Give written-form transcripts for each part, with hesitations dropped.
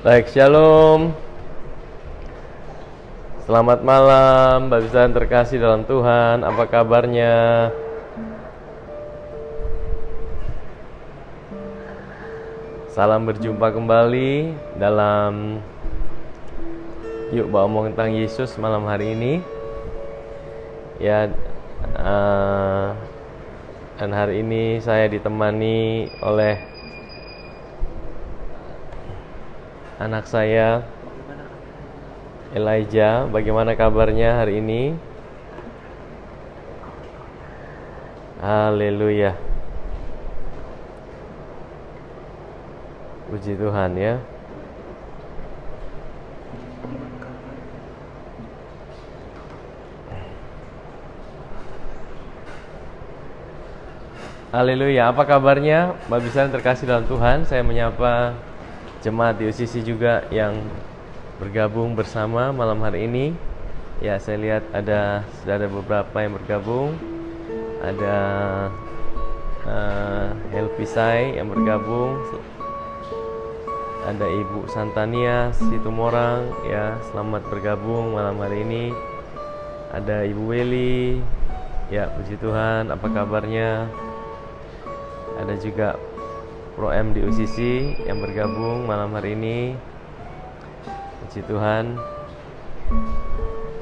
Baik, shalom. Selamat malam, Bapak Ibu terkasih dalam Tuhan. Apa kabarnya? Salam berjumpa kembali dalam Yuk Omong tentang Yesus malam hari ini. Ya, dan hari ini saya ditemani oleh anak saya, Elijah. Bagaimana kabarnya hari ini? Haleluya. Puji Tuhan ya. Haleluya. Apa kabarnya Bapak Ibu yang terkasih dalam Tuhan? Saya menyapa jemaat di UCC juga yang bergabung bersama malam hari ini. Ya, saya lihat sudah ada beberapa yang bergabung. Ada Helpisai yang bergabung. Ada Ibu Santania Situmorang, ya, selamat bergabung malam hari ini. Ada Ibu Weli, ya, puji Tuhan. Apa kabarnya? Ada juga Pro M di UCC yang bergabung malam hari ini. Puji Tuhan.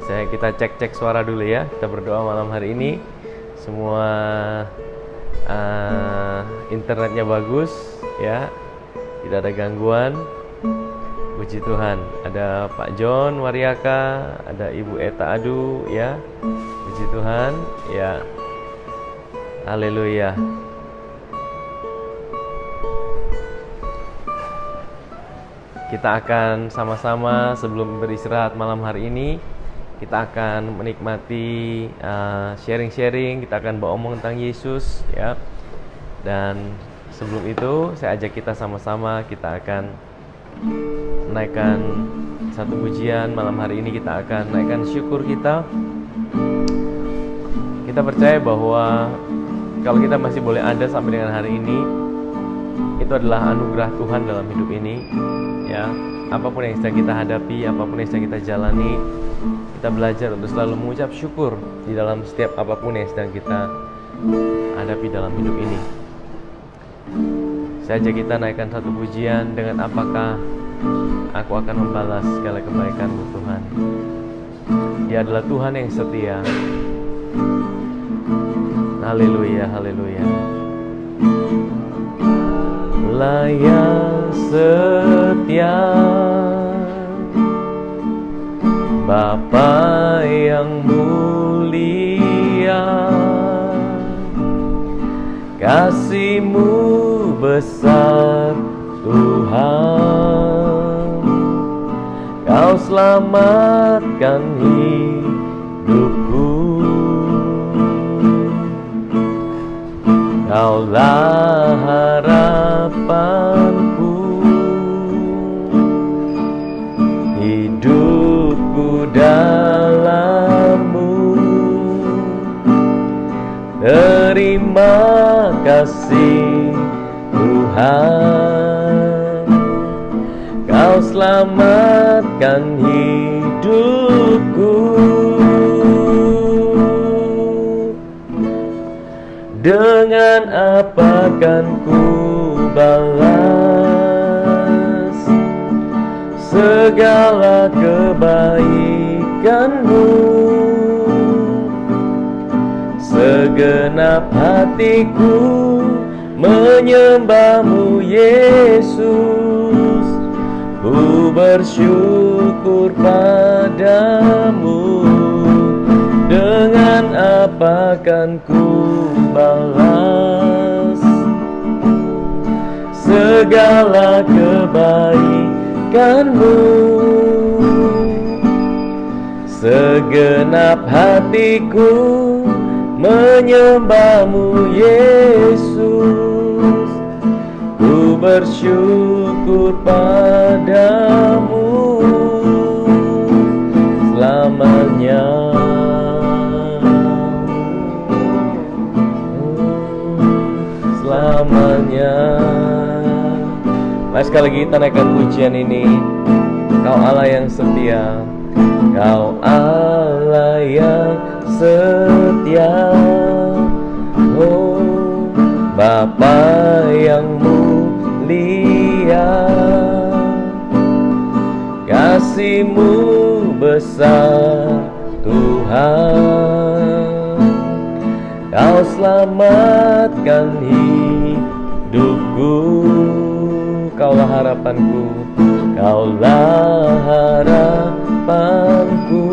Kita cek suara dulu ya. Kita berdoa malam hari ini. Semua internetnya bagus ya. Tidak ada gangguan. Puji Tuhan. Ada Pak John Wariaka, ada Ibu Eta Adu ya. Puji Tuhan ya. Haleluya. Kita akan sama-sama sebelum beristirahat malam hari ini, kita akan menikmati sharing-sharing, kita akan omong tentang Yesus ya. Dan sebelum itu saya ajak kita sama-sama, kita akan menaikkan satu pujian. Malam hari ini kita akan naikkan syukur kita. Kita percaya bahwa kalau kita masih boleh ada sampai dengan hari ini, itu adalah anugerah Tuhan dalam hidup ini ya. Apapun yang sedang kita hadapi, apapun yang sedang kita jalani, kita belajar untuk selalu mengucap syukur di dalam setiap apapun yang sedang kita hadapi dalam hidup ini. Saya ajak kita naikkan satu pujian dengan apakah aku akan membalas segala kebaikan-Mu Tuhan. Dia adalah Tuhan yang setia. Haleluya, haleluya. Allah yang setia, Bapa yang mulia, kasih-Mu besar Tuhan. Kau selamatkan hidupku, Kaulah harapanku, hidupku dalam-Mu. Terima kasih Tuhan, Kau selamatkan hidupku. Dengan apa kan ku balas segala kebaikan-Mu? Segenap hatiku menyembah-Mu Yesus. Ku bersyukur padamu. Dengan apa kan ku balas segala kebaikan-Mu? Segenap hatiku menyembah-Mu Yesus. Ku bersyukur padamu selamanya. Selamanya. Mari sekali lagi kita naikkan pujian ini. Kau Allah yang setia, Kau Allah yang setia, oh Bapa yang mulia, kasih-Mu besar Tuhan. Kau selamatkan hidupku, Kaulah harapanku, Kaulah harapanku.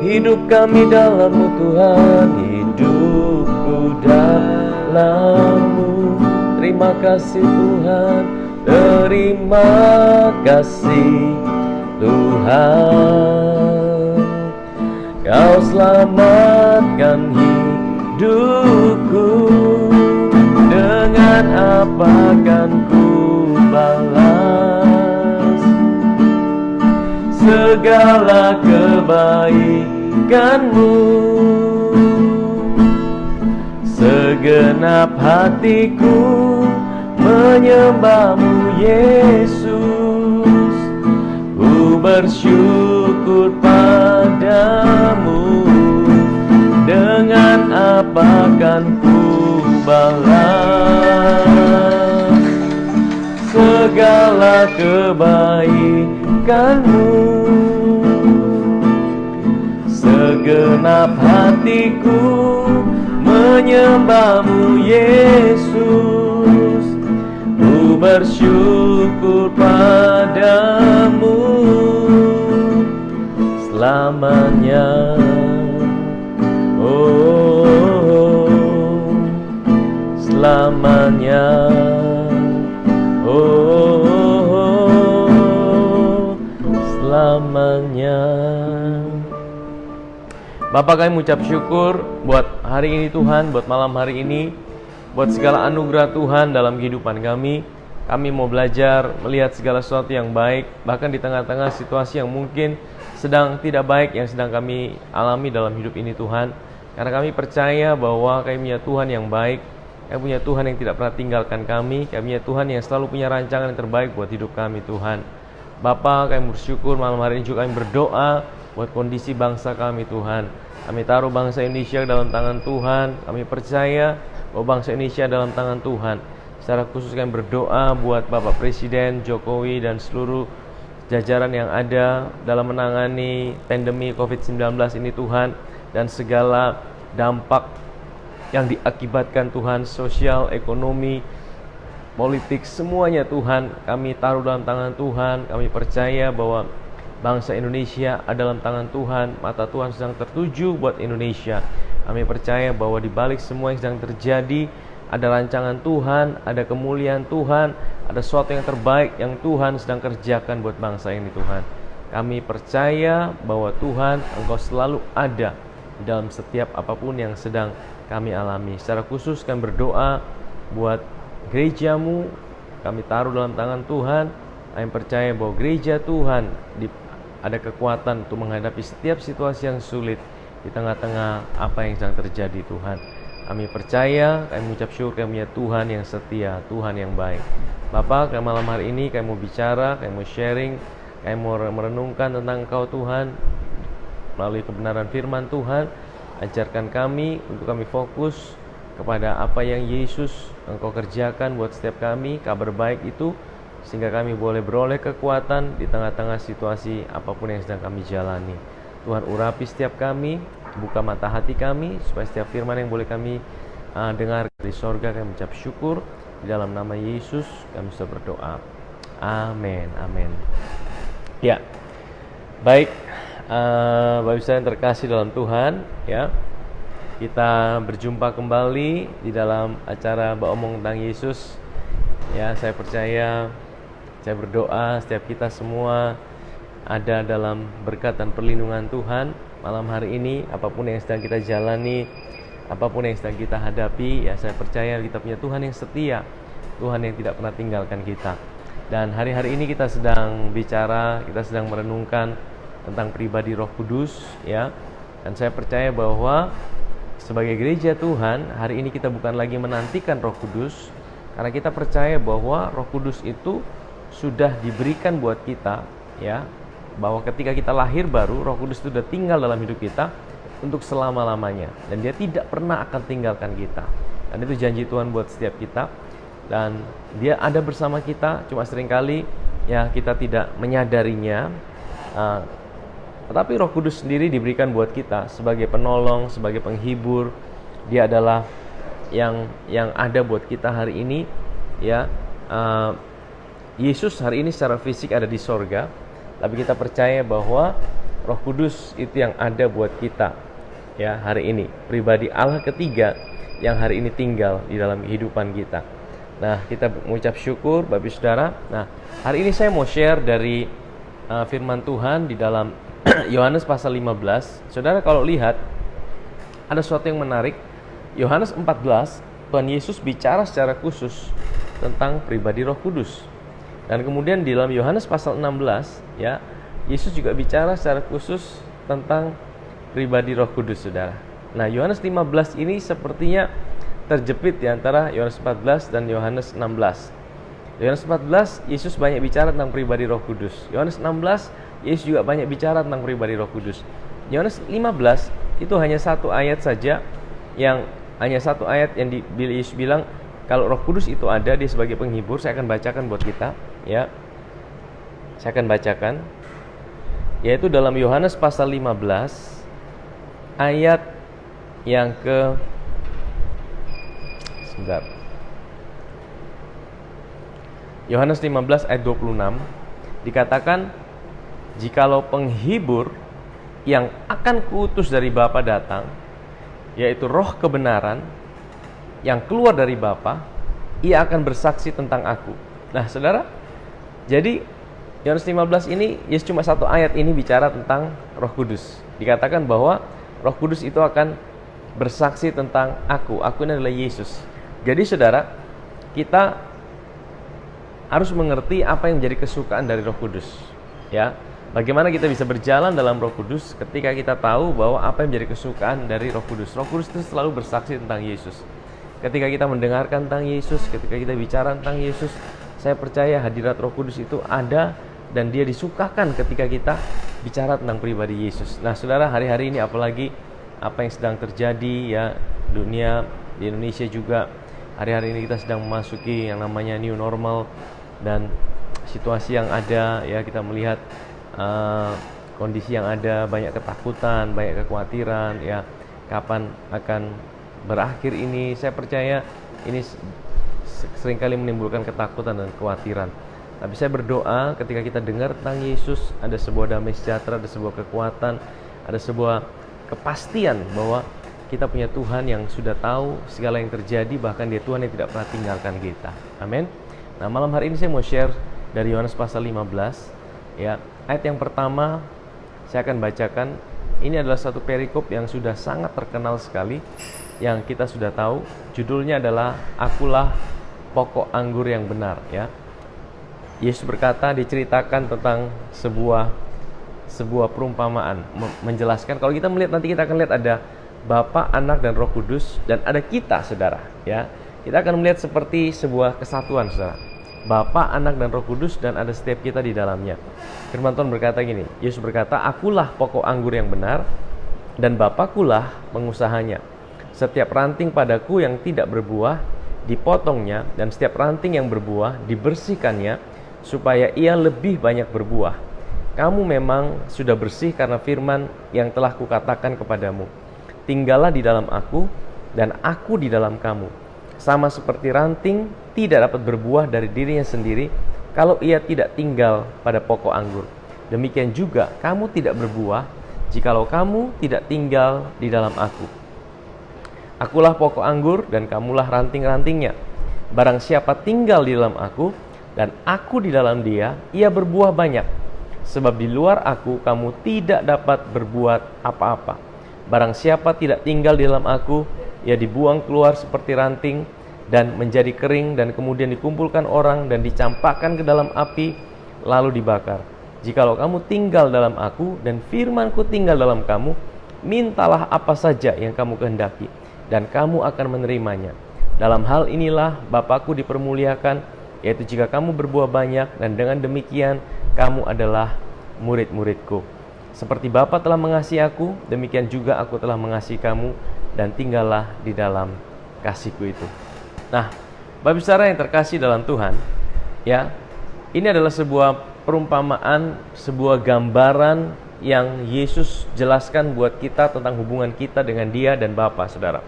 Hidup kami dalam-Mu Tuhan, hidupku dalam-Mu. Terima kasih Tuhan, terima kasih Tuhan. Kau selamatkan hidupku, dengan apa kan ku balas segala kebaikan-Mu. Segenap hatiku menyembah-Mu Yesus, ku bersyukur padamu. Dengan apa kan ku balas segala kebaikan-Mu. Segenap hatiku menyembah-Mu Yesus, ku bersyukur padamu selamanya. Oh, selamanya. Oh, selamanya. Bapak, kami mengucap syukur buat hari ini Tuhan, buat malam hari ini, buat segala anugerah Tuhan dalam kehidupan kami. Kami mau belajar melihat segala sesuatu yang baik, bahkan di tengah-tengah situasi yang mungkin sedang tidak baik yang sedang kami alami dalam hidup ini Tuhan. Karena kami percaya bahwa kami punya Tuhan yang baik, kami punya Tuhan yang tidak pernah tinggalkan kami punya Tuhan yang selalu punya rancangan yang terbaik buat hidup kami Tuhan. Bapa, kami bersyukur malam hari ini juga kami berdoa buat kondisi bangsa kami Tuhan. Kami taruh bangsa Indonesia dalam tangan Tuhan. Kami percaya bahwa bangsa Indonesia dalam tangan Tuhan. Secara khusus kami berdoa buat Bapak Presiden Jokowi dan seluruh jajaran yang ada dalam menangani pandemi COVID-19 ini Tuhan, dan segala dampak yang diakibatkan Tuhan, sosial, ekonomi, politik, semuanya Tuhan kami taruh dalam tangan Tuhan. Kami percaya bahwa bangsa Indonesia ada dalam tangan Tuhan, mata Tuhan sedang tertuju buat Indonesia. Kami percaya bahwa di balik semua yang sedang terjadi ada rancangan Tuhan, ada kemuliaan Tuhan, ada sesuatu yang terbaik yang Tuhan sedang kerjakan buat bangsa ini Tuhan. Kami percaya bahwa Tuhan, Engkau selalu ada di dalam setiap apapun yang sedang kami alami. Secara khusus kami berdoa buat gereja-Mu, kami taruh dalam tangan Tuhan. Kami percaya bahwa gereja Tuhan ada kekuatan untuk menghadapi setiap situasi yang sulit di tengah-tengah apa yang sedang terjadi Tuhan. Kami percaya, kami mengucap syukur kami punya Tuhan yang setia, Tuhan yang baik. Bapak, malam hari ini kami mau bicara, kami mau sharing, kami mau merenungkan tentang Engkau Tuhan melalui kebenaran firman Tuhan. Ajarkan kami untuk kami fokus kepada apa yang Yesus Engkau kerjakan buat setiap kami, kabar baik itu, sehingga kami boleh beroleh kekuatan di tengah-tengah situasi apapun yang sedang kami jalani. Tuhan, urapi setiap kami, buka mata hati kami, supaya setiap firman yang boleh kami dengar dari sorga, kami mengucap syukur. Di dalam nama Yesus kami sudah berdoa. Amin, amin. Ya, baik, Bapak Ibu yang terkasih dalam Tuhan, ya, kita berjumpa kembali di dalam acara Omong tentang Yesus. Ya, saya percaya, saya berdoa setiap kita semua ada dalam berkat dan perlindungan Tuhan malam hari ini. Apapun yang sedang kita jalani, apapun yang sedang kita hadapi, ya saya percaya kita punya Tuhan yang setia, Tuhan yang tidak pernah tinggalkan kita. Dan hari-hari ini kita sedang bicara, kita sedang merenungkan tentang pribadi Roh Kudus, ya. Dan saya percaya bahwa sebagai gereja Tuhan, hari ini kita bukan lagi menantikan Roh Kudus, karena kita percaya bahwa Roh Kudus itu sudah diberikan buat kita, ya, bahwa ketika kita lahir baru, Roh Kudus itu sudah tinggal dalam hidup kita untuk selama-lamanya, dan Dia tidak pernah akan tinggalkan kita. Dan itu janji Tuhan buat setiap kita, dan Dia ada bersama kita. Cuma seringkali ya kita tidak menyadarinya. Tetapi Roh Kudus sendiri diberikan buat kita sebagai penolong, sebagai penghibur. Dia adalah yang ada buat kita hari ini, ya. Yesus hari ini secara fisik ada di sorga, tapi kita percaya bahwa Roh Kudus itu yang ada buat kita, ya, hari ini. Pribadi Allah ketiga yang hari ini tinggal di dalam kehidupan kita. Nah, kita mengucap syukur Bapak Saudara. Nah, hari ini saya mau share dari firman Tuhan di dalam Yohanes pasal 15. Saudara kalau lihat, ada sesuatu yang menarik. Yohanes 14, Tuhan Yesus bicara secara khusus tentang pribadi Roh Kudus. Dan kemudian di dalam Yohanes pasal 16, ya, Yesus juga bicara secara khusus tentang pribadi Roh Kudus, Saudara. Nah, Yohanes 15 ini sepertinya terjepit di antara Yohanes 14 dan Yohanes 16. Yohanes 14, Yesus banyak bicara tentang pribadi Roh Kudus. Yohanes 16, Yesus juga banyak bicara tentang pribadi Roh Kudus. Yohanes 15 itu hanya satu ayat saja, yang Yesus bilang kalau Roh Kudus itu ada, Dia sebagai penghibur. Saya akan bacakan buat kita, ya. Saya akan bacakan, yaitu dalam Yohanes pasal 15 ayat yang ke sebentar. Yohanes 15 ayat 26 dikatakan, jikalau penghibur yang akan kuutus dari Bapa datang, yaitu Roh kebenaran yang keluar dari Bapa, Ia akan bersaksi tentang aku. Nah, Saudara, jadi Yohanes 15 ini, Yesus cuma satu ayat ini bicara tentang Roh Kudus. Dikatakan bahwa Roh Kudus itu akan bersaksi tentang aku. Aku ini adalah Yesus. Jadi Saudara, kita harus mengerti apa yang menjadi kesukaan dari Roh Kudus, ya. Bagaimana kita bisa berjalan dalam Roh Kudus ketika kita tahu bahwa apa yang menjadi kesukaan dari Roh Kudus. Roh Kudus itu selalu bersaksi tentang Yesus. Ketika kita mendengarkan tentang Yesus, ketika kita bicara tentang Yesus, saya percaya hadirat Roh Kudus itu ada, dan Dia disukakan ketika kita bicara tentang pribadi Yesus. Nah, Saudara, hari-hari ini apalagi apa yang sedang terjadi, ya, dunia, di Indonesia juga, hari-hari ini kita sedang memasuki yang namanya new normal, dan situasi yang ada, ya, kita melihat kondisi yang ada, banyak ketakutan, banyak kekhawatiran, ya, kapan akan berakhir ini. Saya percaya ini seringkali menimbulkan ketakutan dan kekhawatiran. Tapi saya berdoa ketika kita dengar tentang Yesus, ada sebuah damai sejahtera, ada sebuah kekuatan, ada sebuah kepastian bahwa kita punya Tuhan yang sudah tahu segala yang terjadi, bahkan Dia Tuhan yang tidak pernah tinggalkan kita. Amin. Nah, malam hari ini saya mau share dari Yohanes pasal 15, ya. Ayat yang pertama saya akan bacakan. Ini adalah satu perikop yang sudah sangat terkenal sekali, yang kita sudah tahu. Judulnya adalah Akulah Pokok Anggur yang Benar, ya. Yesus berkata, diceritakan tentang sebuah perumpamaan, menjelaskan. Kalau kita melihat, nanti kita akan lihat ada Bapa, Anak, dan Roh Kudus, dan ada kita, Saudara, ya. Kita akan melihat seperti sebuah kesatuan, Saudara. Bapa, Anak, dan Roh Kudus, dan ada setiap kita di dalamnya. Firman Tuhan berkata gini, Yesus berkata, akulah pokok anggur yang benar, dan Bapakulah pengusahanya. Setiap ranting padaku yang tidak berbuah dipotongnya, dan setiap ranting yang berbuah dibersihkannya, supaya ia lebih banyak berbuah. Kamu memang sudah bersih karena firman yang telah kukatakan kepadamu. Tinggallah di dalam aku, dan aku di dalam kamu. Sama seperti ranting tidak dapat berbuah dari dirinya sendiri kalau ia tidak tinggal pada pokok anggur. Demikian juga kamu tidak berbuah jikalau kamu tidak tinggal di dalam aku. Akulah pokok anggur dan kamulah ranting-rantingnya. Barang siapa tinggal di dalam aku dan aku di dalam dia, ia berbuah banyak. Sebab di luar aku kamu tidak dapat berbuat apa-apa. Barang siapa tidak tinggal di dalam aku, ia dibuang keluar seperti ranting dan menjadi kering, dan kemudian dikumpulkan orang dan dicampakkan ke dalam api lalu dibakar. Jikalau kamu tinggal dalam aku dan firmanku tinggal dalam kamu, mintalah apa saja yang kamu kehendaki dan kamu akan menerimanya. Dalam hal inilah Bapakku dipermuliakan, yaitu jika kamu berbuah banyak, dan dengan demikian kamu adalah murid-muridku. Seperti Bapa telah mengasihi aku, demikian juga aku telah mengasihi kamu, dan tinggallah di dalam kasihku itu. Nah, Bapak Saudara yang terkasih dalam Tuhan, ya, ini adalah sebuah perumpamaan, sebuah gambaran yang Yesus jelaskan buat kita tentang hubungan kita dengan Dia dan Bapa, Saudara.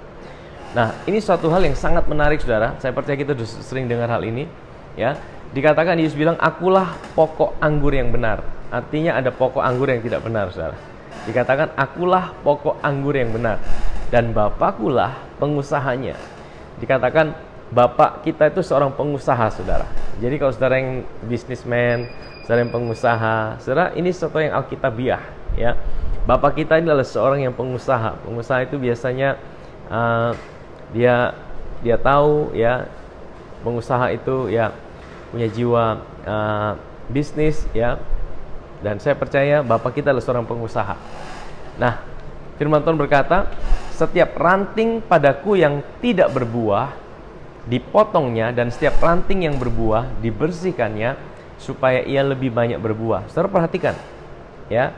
Nah, ini suatu hal yang sangat menarik, Saudara. Saya percaya kita sudah sering dengar hal ini, ya. Dikatakan Yesus bilang, akulah pokok anggur yang benar. Artinya ada pokok anggur yang tidak benar, Saudara. Dikatakan, akulah pokok anggur yang benar, dan Bapakulah pengusahanya. Dikatakan, Bapak kita itu seorang pengusaha, Saudara. Jadi kalau Saudara yang bisnismen, Saudara yang pengusaha, Saudara, ini sesuatu yang alkitabiah, ya. Bapak kita ini adalah seorang yang pengusaha. Pengusaha itu biasanya dia tahu, ya, pengusaha itu ya punya jiwa bisnis, ya. Dan saya percaya Bapak kita adalah seorang pengusaha. Nah, firman Tuhan berkata, setiap ranting padaku yang tidak berbuah dipotongnya, dan setiap ranting yang berbuah dibersihkannya, supaya ia lebih banyak berbuah. Saudara perhatikan, ya,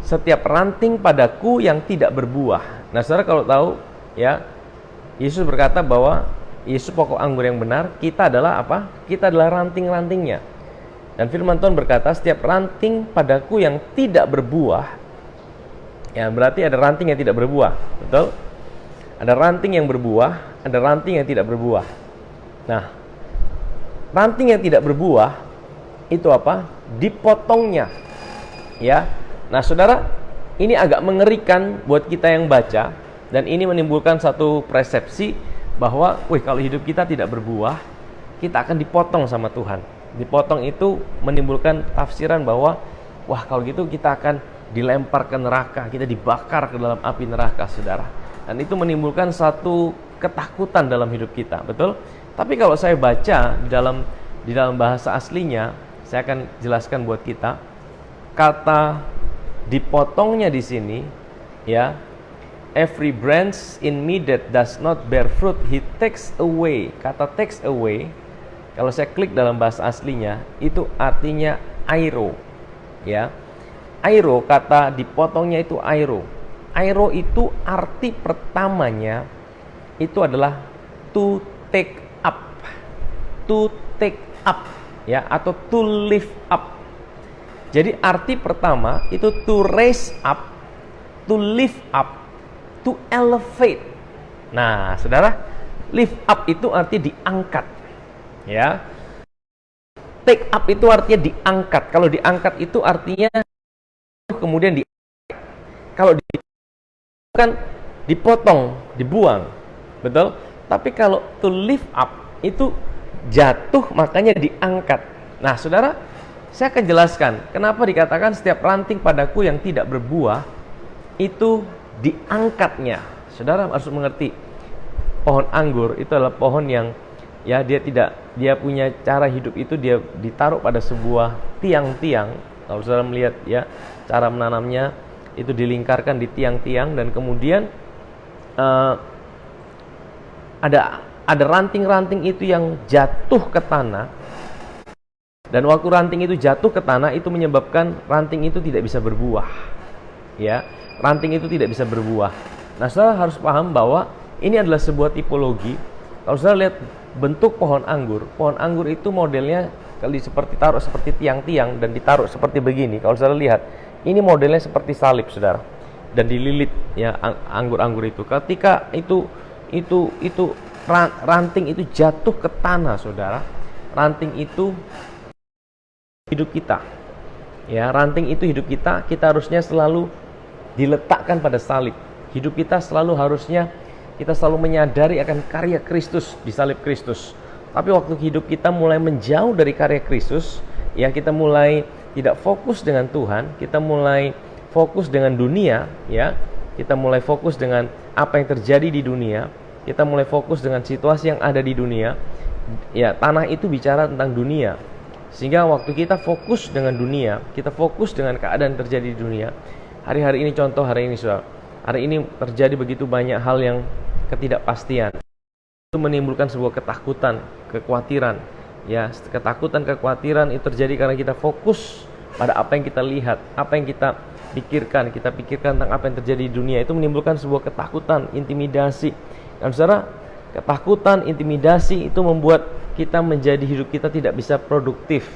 setiap ranting padaku yang tidak berbuah. Nah, saudara kalau tahu, ya, Yesus berkata bahwa Yesus pokok anggur yang benar, kita adalah apa? Kita adalah ranting-rantingnya. Dan firman Tuhan berkata, setiap ranting padaku yang tidak berbuah, ya, berarti ada ranting yang tidak berbuah, betul? Ada ranting yang berbuah, ada ranting yang tidak berbuah. Nah, ranting yang tidak berbuah itu apa? Dipotongnya, ya. Nah, saudara, ini agak mengerikan buat kita yang baca, dan ini menimbulkan satu persepsi bahwa, kalau hidup kita tidak berbuah, kita akan dipotong sama Tuhan. Dipotong itu menimbulkan tafsiran bahwa, wah, kalau gitu kita akan dilempar ke neraka, kita dibakar ke dalam api neraka, saudara. Dan itu menimbulkan satu ketakutan dalam hidup kita, betul? Tapi kalau saya baca di dalam bahasa aslinya, saya akan jelaskan buat kita. Kata dipotongnya di sini, ya, every branch in me that does not bear fruit, he takes away. Kata takes away, kalau saya klik dalam bahasa aslinya, itu artinya airo, ya. Airo, kata dipotongnya itu airo. Airo itu arti pertamanya itu adalah to take up. To take up, ya, atau to lift up. Jadi arti pertama itu to raise up, to lift up, to elevate. Nah, saudara, lift up itu arti diangkat, ya. Take up itu artinya diangkat. Kalau diangkat itu artinya kemudian kalau kan dipotong, dibuang, betul? Tapi kalau to lift up itu jatuh, makanya diangkat. Nah, saudara, saya akan jelaskan kenapa dikatakan setiap ranting padaku yang tidak berbuah itu diangkatnya. Saudara harus mengerti, pohon anggur itu adalah pohon yang, ya, dia punya cara hidup itu, dia ditaruh pada sebuah tiang-tiang. Kalau saudara melihat, ya, cara menanamnya itu dilingkarkan di tiang-tiang, dan kemudian ada ranting-ranting itu yang jatuh ke tanah. Dan waktu ranting itu jatuh ke tanah, itu menyebabkan ranting itu tidak bisa berbuah, ya. Ranting itu tidak bisa berbuah. Nah, saudara harus paham bahwa ini adalah sebuah tipologi. Kalau saudara lihat bentuk pohon anggur itu modelnya kalau seperti taruh seperti tiang-tiang dan ditaruh seperti begini. Kalau saudara lihat, ini modelnya seperti salib, saudara, dan dililit, ya, anggur-anggur itu. Ketika itu ranting itu jatuh ke tanah, saudara, ranting itu hidup kita, ya, ranting itu hidup kita. Kita harusnya selalu diletakkan pada salib. Hidup kita selalu harusnya kita selalu menyadari akan karya Kristus di salib Kristus. Tapi waktu hidup kita mulai menjauh dari karya Kristus, ya, kita mulai tidak fokus dengan Tuhan, kita mulai fokus dengan dunia, ya, kita mulai fokus dengan apa yang terjadi di dunia, kita mulai fokus dengan situasi yang ada di dunia, ya. Tanah itu bicara tentang dunia, sehingga waktu kita fokus dengan dunia, kita fokus dengan keadaan yang terjadi di dunia. Hari-hari ini, contoh hari ini, saudara, hari ini terjadi begitu banyak hal yang ketidakpastian. Itu menimbulkan sebuah ketakutan, kekhawatiran, Ya, ketakutan, kekhawatiran itu terjadi karena kita fokus pada apa yang kita lihat, apa yang kita pikirkan. Kita pikirkan tentang apa yang terjadi di dunia, itu menimbulkan sebuah ketakutan, intimidasi. Dan saudara, ketakutan, intimidasi itu membuat kita menjadi hidup kita tidak bisa produktif,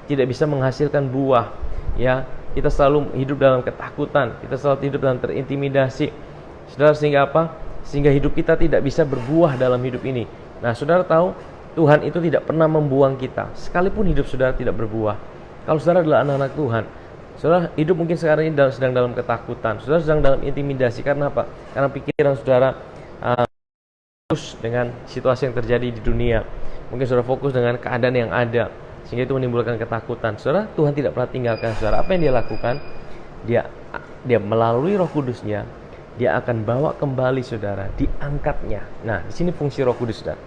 tidak bisa menghasilkan buah. Ya, kita selalu hidup dalam ketakutan, kita selalu hidup dalam terintimidasi. Saudara, sehingga apa? Sehingga hidup kita tidak bisa berbuah dalam hidup ini. Nah, saudara tahu, Tuhan itu tidak pernah membuang kita, sekalipun hidup saudara tidak berbuah. Kalau saudara adalah anak-anak Tuhan, saudara hidup mungkin sekarang ini sedang dalam ketakutan, saudara sedang dalam intimidasi. Karena apa? Karena pikiran saudara fokus dengan situasi yang terjadi di dunia. Mungkin saudara fokus dengan keadaan yang ada, sehingga itu menimbulkan ketakutan. Saudara, Tuhan tidak pernah tinggalkan saudara. Apa yang dia lakukan? Dia melalui Roh Kudusnya, dia akan bawa kembali saudara, diangkatnya. Nah, di sini fungsi Roh Kudus, saudara.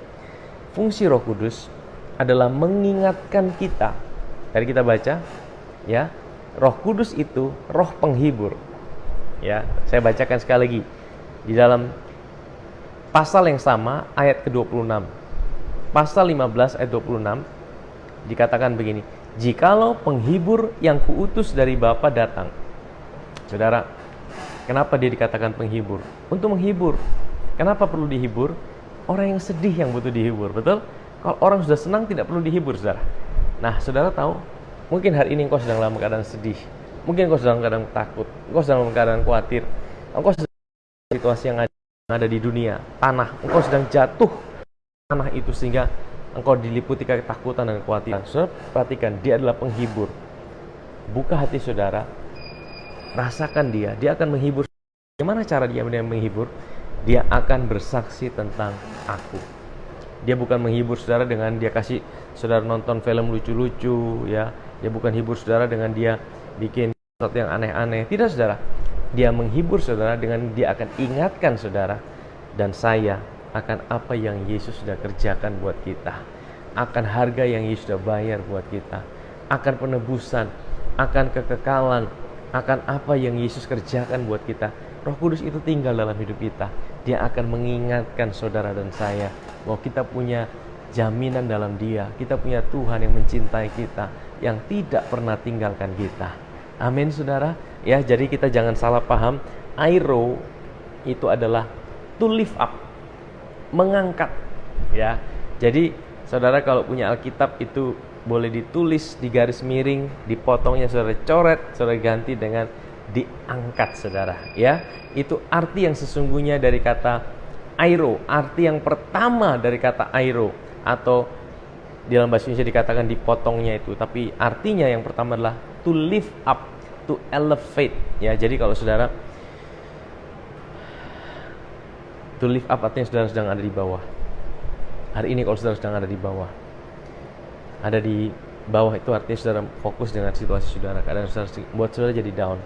Fungsi Roh Kudus adalah mengingatkan kita. Tadi kita baca, ya, Roh Kudus itu roh penghibur. Ya, saya bacakan sekali lagi di dalam pasal yang sama ayat ke-26. Pasal 15 ayat 26 dikatakan begini, "Jikalau penghibur yang kuutus dari Bapa datang." Saudara, kenapa dia dikatakan penghibur? Untuk menghibur. Kenapa perlu dihibur? Orang yang sedih yang butuh dihibur, betul? Kalau orang sudah senang tidak perlu dihibur, saudara. Nah, saudara tahu, mungkin hari ini engkau sedang dalam keadaan sedih, mungkin engkau sedang dalam keadaan takut, engkau sedang dalam keadaan khawatir, engkau sedang dalam situasi yang ada di dunia, tanah, engkau sedang jatuh tanah itu sehingga engkau diliputi ketakutan dan kekhawatiran. Saudara, perhatikan, dia adalah penghibur. Buka hati saudara, rasakan dia akan menghibur. Bagaimana cara dia menghibur? Dia akan bersaksi tentang aku. Dia bukan menghibur saudara dengan dia kasih saudara nonton film lucu-lucu, ya. Dia bukan hibur saudara dengan dia bikin sesuatu yang aneh-aneh. Tidak, saudara. Dia menghibur saudara dengan dia akan ingatkan saudara dan saya akan apa yang Yesus sudah kerjakan buat kita, akan harga yang Yesus sudah bayar buat kita, akan penebusan, akan kekekalan, akan apa yang Yesus kerjakan buat kita. Roh Kudus itu tinggal dalam hidup kita. Dia akan mengingatkan saudara dan saya bahwa kita punya jaminan dalam Dia. Kita punya Tuhan yang mencintai kita, yang tidak pernah tinggalkan kita. Amin, saudara. Ya, jadi kita jangan salah paham. Airo itu adalah to lift up, mengangkat. Ya, jadi saudara kalau punya Alkitab itu boleh ditulis di garis miring, dipotongnya saudara coret, saudara ganti dengan diangkat, saudara. Ya, itu arti yang sesungguhnya dari kata airo. Arti yang pertama dari kata airo, atau di dalam bahasa Indonesia dikatakan dipotongnya itu, tapi artinya yang pertama adalah to lift up, to elevate. Ya, jadi kalau saudara to lift up artinya saudara sedang ada di bawah. Hari ini kalau saudara sedang ada di bawah, ada di bawah itu artinya saudara fokus dengan situasi saudara, keadaan saudara buat saudara jadi down.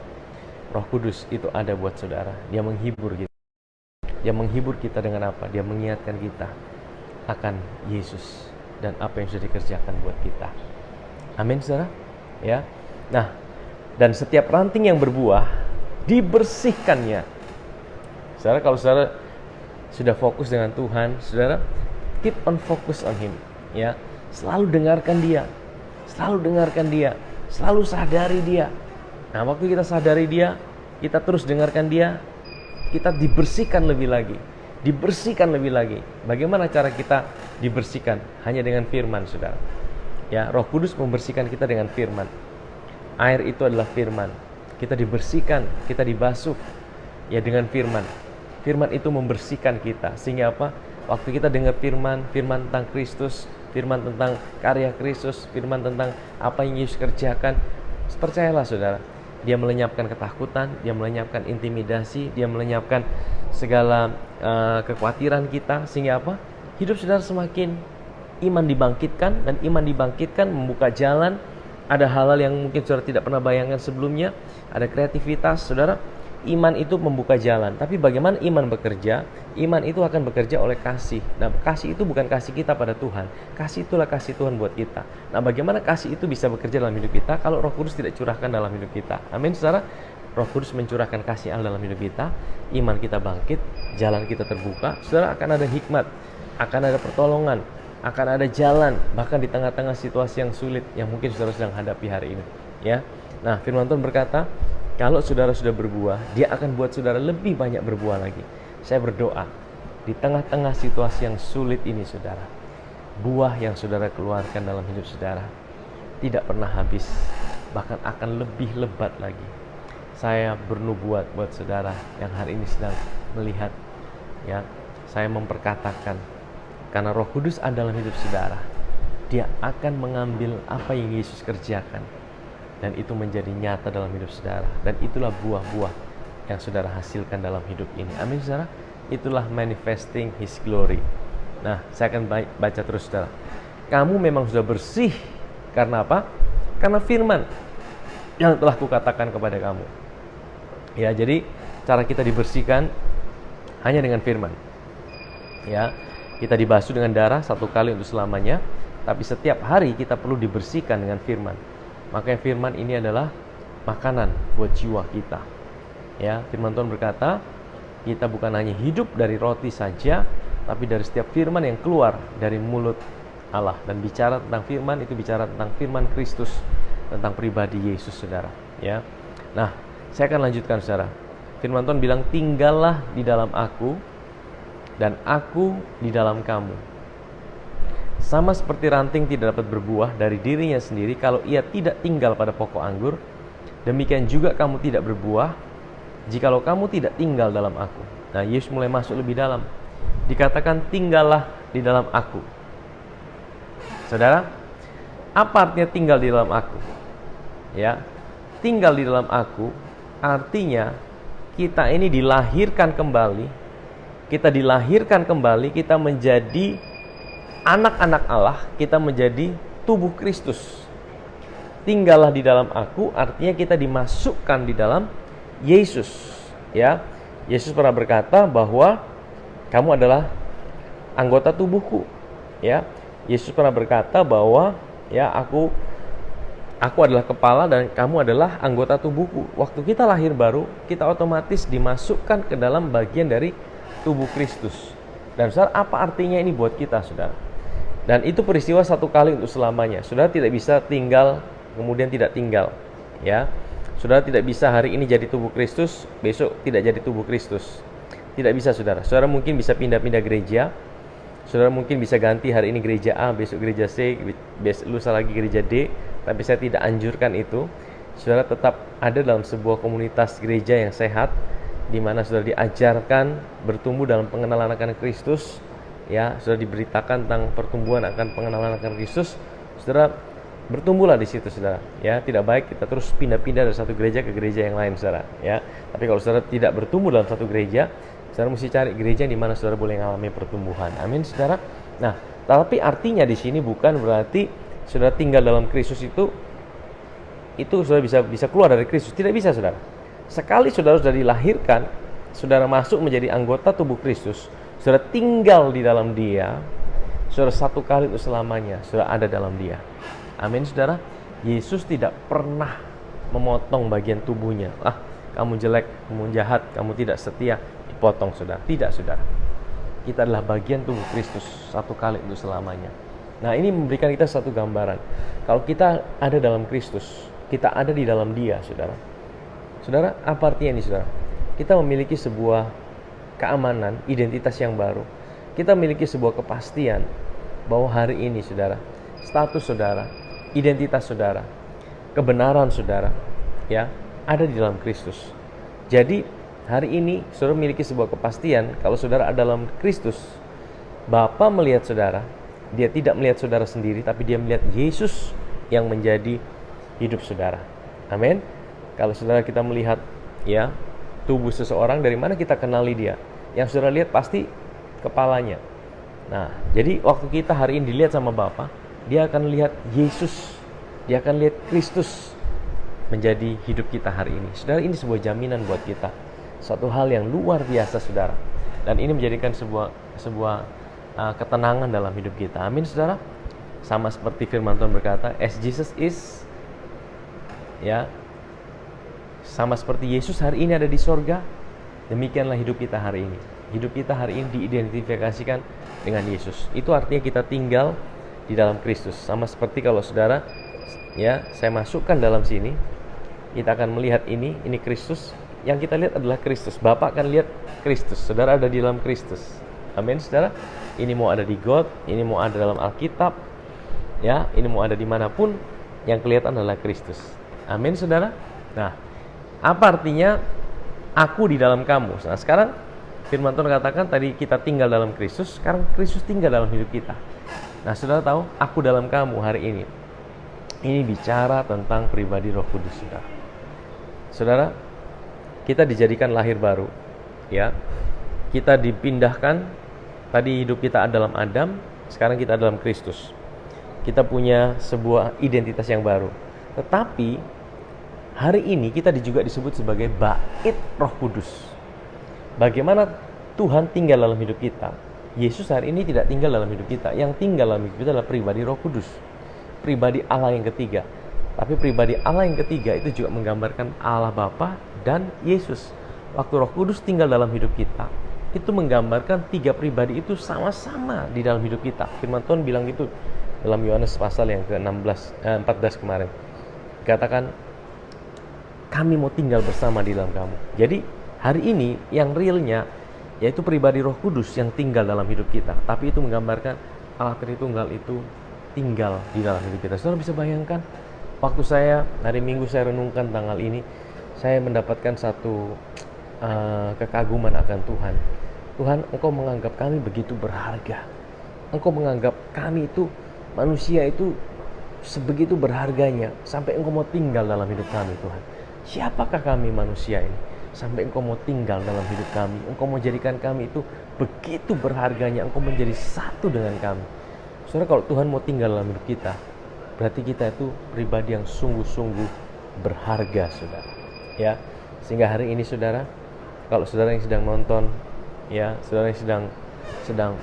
Roh Kudus itu ada buat saudara. Dia menghibur kita. Dia menghibur kita dengan apa? Dia mengingatkan kita akan Yesus dan apa yang sudah dikerjakan buat kita. Amin, saudara. Ya. Nah, dan setiap ranting yang berbuah dibersihkannya. Saudara, kalau saudara sudah fokus dengan Tuhan, saudara keep on focus on Him. Ya, selalu dengarkan Dia, selalu dengarkan Dia, selalu sadari Dia. Nah, waktu kita sadari Dia, kita terus dengarkan Dia, kita dibersihkan lebih lagi. Dibersihkan lebih lagi. Bagaimana cara kita dibersihkan? Hanya dengan firman, saudara. Ya, Roh Kudus membersihkan kita dengan firman. Air itu adalah firman. Kita dibersihkan, kita dibasuh ya dengan firman. Firman itu membersihkan kita. Sehingga apa? Waktu kita dengar firman, firman tentang Kristus, firman tentang karya Kristus, firman tentang apa yang Yesus kerjakan, percayalah saudara, Dia melenyapkan ketakutan, Dia melenyapkan intimidasi, Dia melenyapkan segala kekhawatiran kita. Sehingga apa? Hidup saudara semakin iman dibangkitkan, dan iman dibangkitkan membuka jalan. Ada hal-hal yang mungkin saudara tidak pernah bayangkan sebelumnya. Ada kreativitas, saudara. Iman itu membuka jalan. Tapi bagaimana iman bekerja? Iman itu akan bekerja oleh kasih. Nah, kasih itu bukan kasih kita pada Tuhan. Kasih itulah kasih Tuhan buat kita. Nah, bagaimana kasih itu bisa bekerja dalam hidup kita kalau Roh Kudus tidak curahkan dalam hidup kita? Amin, saudara. Roh Kudus mencurahkan kasih Allah dalam hidup kita, iman kita bangkit, jalan kita terbuka. Saudara, akan ada hikmat, akan ada pertolongan, akan ada jalan bahkan di tengah-tengah situasi yang sulit yang mungkin saudara sedang hadapi hari ini, ya. Nah, firman Tuhan berkata, kalau saudara sudah berbuah, dia akan buat saudara lebih banyak berbuah lagi. Saya berdoa, di tengah-tengah situasi yang sulit ini saudara, buah yang saudara keluarkan dalam hidup saudara tidak pernah habis, bahkan akan lebih lebat lagi. Saya bernubuat buat saudara yang hari ini sedang melihat, ya, saya memperkatakan, karena Roh Kudus ada dalam hidup saudara, dia akan mengambil apa yang Yesus kerjakan dan itu menjadi nyata dalam hidup saudara, dan itulah buah-buah yang saudara hasilkan dalam hidup ini. Amin saudara. Itulah manifesting His glory. Nah, saya akan baca terus saudara. Kamu memang sudah bersih karena apa? Karena firman yang telah kukatakan kepada kamu. Ya, jadi cara kita dibersihkan hanya dengan firman. Ya, kita dibasuh dengan darah satu kali untuk selamanya, tapi setiap hari kita perlu dibersihkan dengan firman. Makanya firman ini adalah makanan buat jiwa kita. Ya, firman Tuhan berkata, kita bukan hanya hidup dari roti saja, tapi dari setiap firman yang keluar dari mulut Allah. Dan bicara tentang firman itu bicara tentang firman Kristus, tentang pribadi Yesus saudara, ya. Nah, saya akan lanjutkan saudara. Firman Tuhan bilang, tinggallah di dalam aku dan aku di dalam kamu. Sama seperti ranting tidak dapat berbuah dari dirinya sendiri kalau ia tidak tinggal pada pokok anggur, demikian juga kamu tidak berbuah jikalau kamu tidak tinggal dalam aku. Nah, Yesus mulai masuk lebih dalam. Dikatakan tinggallah di dalam aku. Saudara, apa artinya tinggal di dalam aku? Ya, tinggal di dalam aku artinya kita ini dilahirkan kembali. Kita dilahirkan kembali, kita menjadi anak-anak Allah, kita menjadi tubuh Kristus. Tinggallah di dalam aku artinya kita dimasukkan di dalam Yesus, ya. Yesus pernah berkata bahwa kamu adalah anggota tubuhku, ya. Yesus pernah berkata bahwa ya aku adalah kepala dan kamu adalah anggota tubuhku. Waktu kita lahir baru, kita otomatis dimasukkan ke dalam bagian dari tubuh Kristus. Dan saudara, apa artinya ini buat kita saudara? Dan itu peristiwa satu kali untuk selamanya. Saudara tidak bisa tinggal kemudian tidak tinggal, ya. Saudara tidak bisa hari ini jadi tubuh Kristus, besok tidak jadi tubuh Kristus. Tidak bisa saudara. Saudara mungkin bisa pindah-pindah gereja. Saudara mungkin bisa ganti hari ini gereja A, besok gereja C, lusa lagi gereja D. Tapi saya tidak anjurkan itu. Saudara tetap ada dalam sebuah komunitas gereja yang sehat, di mana saudara diajarkan bertumbuh dalam pengenalan akan Kristus, ya. Saudara diberitakan tentang pertumbuhan akan pengenalan akan Kristus. Saudara bertumbuhlah di situ saudara, ya. Tidak baik kita terus pindah-pindah dari satu gereja ke gereja yang lain saudara, ya. Tapi kalau saudara tidak bertumbuh dalam satu gereja, saudara mesti cari gereja di mana saudara boleh mengalami pertumbuhan. Amin saudara. Nah, tapi artinya di sini bukan berarti saudara tinggal dalam Kristus itu saudara bisa keluar dari Kristus. Tidak bisa saudara. Sekali saudara sudah dilahirkan, saudara masuk menjadi anggota tubuh Kristus, saudara tinggal di dalam Dia, saudara satu kali untuk selamanya, saudara ada dalam Dia. Amin saudara. Yesus tidak pernah memotong bagian tubuhnya. Kamu jelek, kamu jahat, kamu tidak setia, dipotong saudara. Tidak saudara. Kita adalah bagian tubuh Kristus satu kali untuk selamanya. Nah, ini memberikan kita satu gambaran. Kalau kita ada dalam Kristus, kita ada di dalam Dia saudara. Saudara, apa artinya ini saudara? Kita memiliki sebuah keamanan, identitas yang baru. Kita memiliki sebuah kepastian bahwa hari ini saudara, status saudara, identitas saudara, kebenaran saudara, ya, ada di dalam Kristus. Jadi hari ini saudara memiliki sebuah kepastian kalau saudara ada dalam Kristus. Bapa melihat saudara, Dia tidak melihat saudara sendiri, tapi Dia melihat Yesus yang menjadi hidup saudara. Amin. Kalau saudara kita melihat, ya, tubuh seseorang, dari mana kita kenali dia? Yang saudara lihat pasti kepalanya. Nah, jadi waktu kita hari ini dilihat sama Bapa, Dia akan lihat Yesus, Dia akan lihat Kristus menjadi hidup kita hari ini. Saudara, ini sebuah jaminan buat kita, satu hal yang luar biasa saudara. Dan ini menjadikan sebuah ketenangan dalam hidup kita. Amin saudara. Sama seperti firman Tuhan berkata, as Jesus is, ya, sama seperti Yesus hari ini ada di sorga, demikianlah hidup kita hari ini. Hidup kita hari ini diidentifikasikan dengan Yesus. Itu artinya kita tinggal di dalam Kristus. Sama seperti kalau saudara, ya, saya masukkan dalam sini, kita akan melihat ini Kristus. Yang kita lihat adalah Kristus. Bapak akan lihat Kristus. Saudara ada di dalam Kristus. Amin, saudara. Ini mau ada di God, ini mau ada dalam Alkitab, ya, ini mau ada dimanapun, yang kelihatan adalah Kristus. Amin, saudara. Nah, apa artinya aku di dalam kamu? Nah, sekarang firman Tuhan katakan tadi kita tinggal dalam Kristus, sekarang Kristus tinggal dalam hidup kita. Nah, saudara tahu, aku dalam kamu hari ini. Ini bicara tentang pribadi Roh Kudus, saudara. Saudara, kita dijadikan lahir baru, ya. Kita dipindahkan, tadi hidup kita dalam Adam, sekarang kita dalam Kristus. Kita punya sebuah identitas yang baru. Tetapi hari ini kita juga disebut sebagai bait Roh Kudus. Bagaimana Tuhan tinggal dalam hidup kita? Yesus hari ini tidak tinggal dalam hidup kita. Yang tinggal dalam hidup kita adalah pribadi Roh Kudus, pribadi Allah yang ketiga. Tapi pribadi Allah yang ketiga itu juga menggambarkan Allah Bapa dan Yesus. Waktu Roh Kudus tinggal dalam hidup kita, itu menggambarkan tiga pribadi itu sama-sama di dalam hidup kita. Firman Tuhan bilang gitu dalam Yohanes pasal yang ke-14 kemarin. Katakan, kami mau tinggal bersama di dalam kamu. Jadi hari ini yang realnya yaitu pribadi Roh Kudus yang tinggal dalam hidup kita. Tapi itu menggambarkan Allah Tritunggal itu tinggal di dalam hidup kita. Saudara bisa bayangkan, waktu saya hari Minggu saya renungkan tanggal ini, saya mendapatkan satu kekaguman akan Tuhan. Tuhan, Engkau menganggap kami begitu berharga. Engkau menganggap kami itu, manusia itu sebegitu berharganya, sampai Engkau mau tinggal dalam hidup kami, Tuhan. Siapakah kami manusia ini? Sampai Engkau mau tinggal dalam hidup kami. Engkau mau jadikan kami itu begitu berharganya. Engkau menjadi satu dengan kami. Saudara, kalau Tuhan mau tinggal dalam hidup kita, berarti kita itu pribadi yang sungguh-sungguh berharga, saudara. Ya, sehingga hari ini, saudara, kalau saudara yang sedang nonton, ya, saudara yang sedang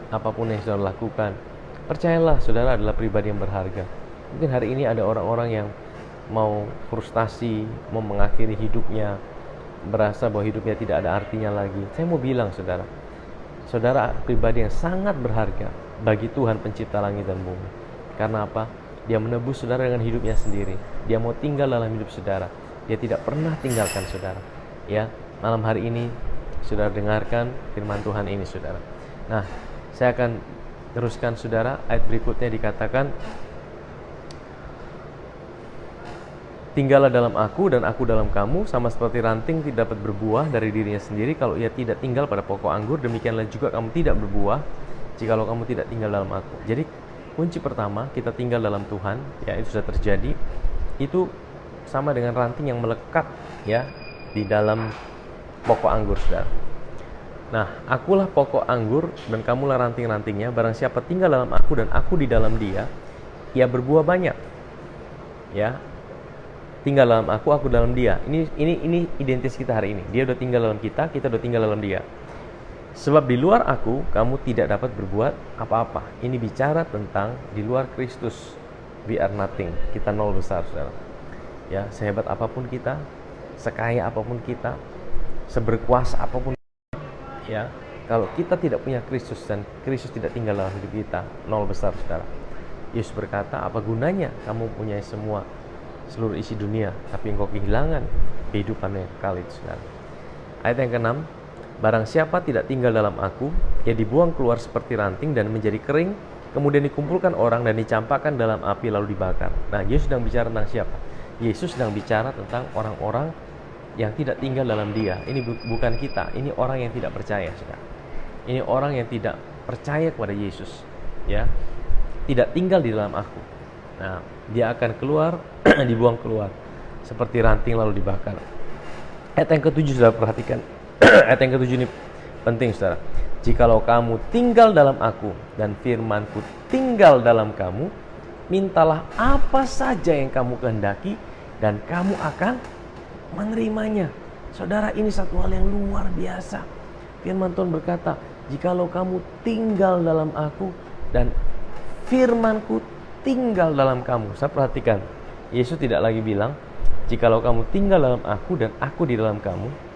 apapun yang saudara lakukan, percayalah, saudara adalah pribadi yang berharga. Mungkin hari ini ada orang-orang yang mau frustasi, mau mengakhiri hidupnya, berasa bahwa hidupnya tidak ada artinya lagi. Saya mau bilang, saudara, saudara pribadi yang sangat berharga bagi Tuhan pencipta langit dan bumi. Karena apa? Dia menebus saudara dengan hidupnya sendiri. Dia mau tinggal dalam hidup saudara. Dia tidak pernah tinggalkan saudara. Ya, malam hari ini saudara dengarkan firman Tuhan ini, saudara. Nah, saya akan teruskan, saudara. Ayat berikutnya dikatakan, tinggallah dalam aku dan aku dalam kamu, sama seperti ranting tidak dapat berbuah dari dirinya sendiri kalau ia tidak tinggal pada pokok anggur, demikianlah juga kamu tidak berbuah jikalau kamu tidak tinggal dalam aku. Jadi kunci pertama, kita tinggal dalam Tuhan, ya, itu sudah terjadi. Itu sama dengan ranting yang melekat, ya, di dalam pokok anggur, saudara. Nah, akulah pokok anggur dan kamulah ranting-rantingnya. Barang siapa tinggal dalam aku dan aku di dalam dia, ia berbuah banyak. Ya, tinggal dalam aku dalam dia. Ini identitas kita hari ini. Dia udah tinggal dalam kita udah tinggal dalam dia. Sebab di luar aku, kamu tidak dapat berbuat apa-apa. Ini bicara tentang di luar Kristus, we are nothing. Kita nol besar, saudara. Ya, sehebat apapun kita, sekaya apapun kita, seberkuasa apapun, ya, kalau kita tidak punya Kristus dan Kristus tidak tinggal dalam hidup kita, nol besar, saudara. Yesus berkata, apa gunanya kamu punya seluruh isi dunia, tapi engkau kehilangan kehidupannya kekal itu, saudara. Ayat yang ke-6, barang siapa tidak tinggal dalam aku, ia dibuang keluar seperti ranting dan menjadi kering, kemudian dikumpulkan orang dan dicampakkan dalam api lalu dibakar. Nah, Yesus sedang bicara tentang siapa? Yesus sedang bicara tentang orang-orang yang tidak tinggal dalam dia. Ini bukan kita, ini orang yang tidak percaya, saudara. Ini orang yang tidak percaya kepada Yesus, ya, tidak tinggal di dalam aku. Nah, dia akan keluar, dibuang keluar seperti ranting lalu dibakar. Ayat yang ke-7, saudara perhatikan. Ayat yang ke-7 ini penting, saudara. Jikalau kamu tinggal dalam aku dan firmanku tinggal dalam kamu, mintalah apa saja yang kamu kehendaki dan kamu akan menerimanya. Saudara, ini satu hal yang luar biasa. Firman Tuhan berkata, jikalau kamu tinggal dalam aku dan firmanku tinggal dalam kamu. Saya perhatikan, Yesus tidak lagi bilang, jikalau kamu tinggal dalam aku dan aku di dalam kamu.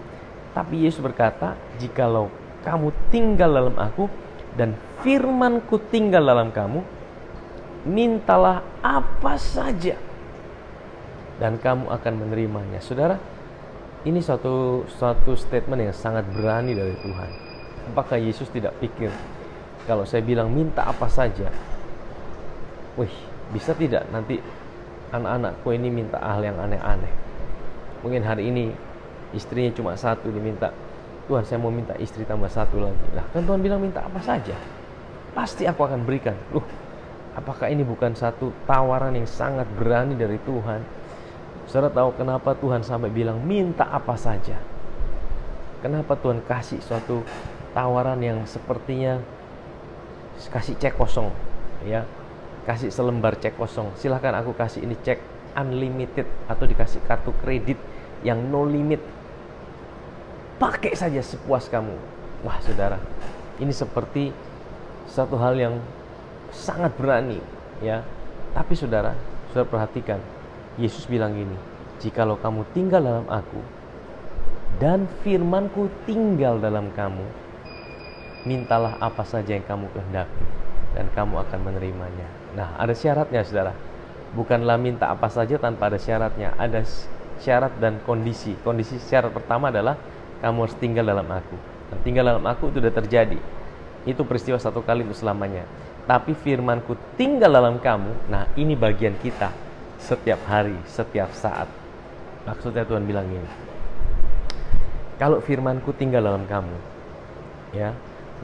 Tapi Yesus berkata, jikalau kamu tinggal dalam aku dan firman-Ku tinggal dalam kamu, mintalah apa saja dan kamu akan menerimanya. Saudara, ini suatu statement yang sangat berani dari Tuhan. Apakah Yesus tidak pikir kalau saya bilang minta apa saja, wih, bisa tidak nanti anak-anakku ini minta hal yang aneh-aneh? Mungkin hari ini istrinya cuma satu, diminta, Tuhan saya mau minta istri tambah satu lagi. Nah kan Tuhan bilang minta apa saja, pasti aku akan berikan. Apakah ini bukan satu tawaran yang sangat berani dari Tuhan? Saudara tahu kenapa Tuhan sampai bilang minta apa saja? Kenapa Tuhan kasih suatu tawaran yang sepertinya kasih cek kosong, ya, kasih selembar cek kosong. Silahkan aku kasih ini cek unlimited, atau dikasih kartu kredit yang no limit. Pakai saja sepuas kamu. Wah saudara, ini seperti satu hal yang sangat berani, ya. Tapi saudara perhatikan, Yesus bilang gini, jikalau kamu tinggal dalam aku dan firman-Ku tinggal dalam kamu, mintalah apa saja yang kamu kehendaki dan kamu akan menerimanya. Nah, ada syaratnya saudara. Bukanlah minta apa saja tanpa ada syaratnya. Ada syarat dan kondisi. Kondisi syarat pertama adalah kamu harus tinggal dalam aku. Dan tinggal dalam aku itu sudah terjadi. Itu peristiwa satu kali untuk selamanya. Tapi firman-Ku tinggal dalam kamu. Nah, ini bagian kita setiap hari, setiap saat. Maksudnya Tuhan bilang ini, kalau firman-Ku tinggal dalam kamu, ya.